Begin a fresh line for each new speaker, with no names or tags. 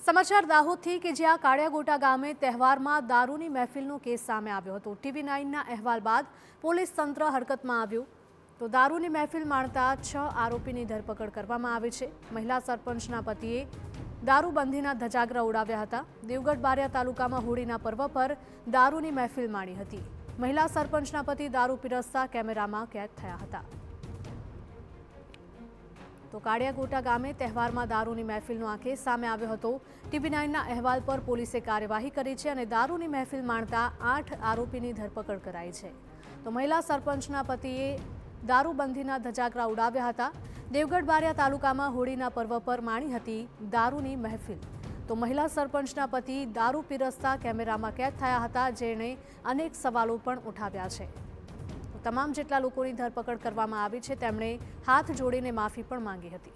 સમાચાર દાહોદથી કે જ્યાં કાળિયાગોટા ગામે તહેવારમાં દારૂની મહેફિલનો કેસ સામે આવ્યો હતો। TV9ના અહેવાલ બાદ પોલીસ તંત્ર હરકતમાં આવ્યું તો દારૂની મહેફિલ માણતા 6 આરોપીની ધરપકડ કરવામાં આવી છે। મહિલા સરપંચના પતિએ દારૂબંધીના ધજાગરા ઉડાવ્યા હતા। દેવગઢ બારિયા તાલુકામાં હોળીના પર્વ પર દારૂની મહેફિલ માણી હતી। મહિલા સરપંચના પતિ દારૂ પીરસતા કેમેરામાં કેદ થયા હતા। તો કાળિયાગોટા ગામે તહેવારમાં દારૂની મહેફિલનો આ કેસ સામે આવ્યો હતો। TV9ના અહેવાલ પર પોલીસે કાર્યવાહી કરી છે અને દારૂની મહેફિલ માણતા 8 આરોપીની ધરપકડ કરાઈ છે। તો મહિલા સરપંચના પતિએ દારૂબંધીના ધજાગરા ઉડાવ્યા હતા। દેવગઢ બારિયા તાલુકામાં હોળીના પર્વ પર માણી હતી દારૂની મહેફિલ। તો મહિલા સરપંચના પતિ દારૂ પીરસતા કેમેરામાં કેદ થયા હતા, જેણે અનેક સવાલો પણ ઉઠાવ્યા છે। તમામ જેટલા લોકોની ધરપકડ કરવામાં આવી છે તેમણે હાથ જોડીને માફી પણ માંગી હતી।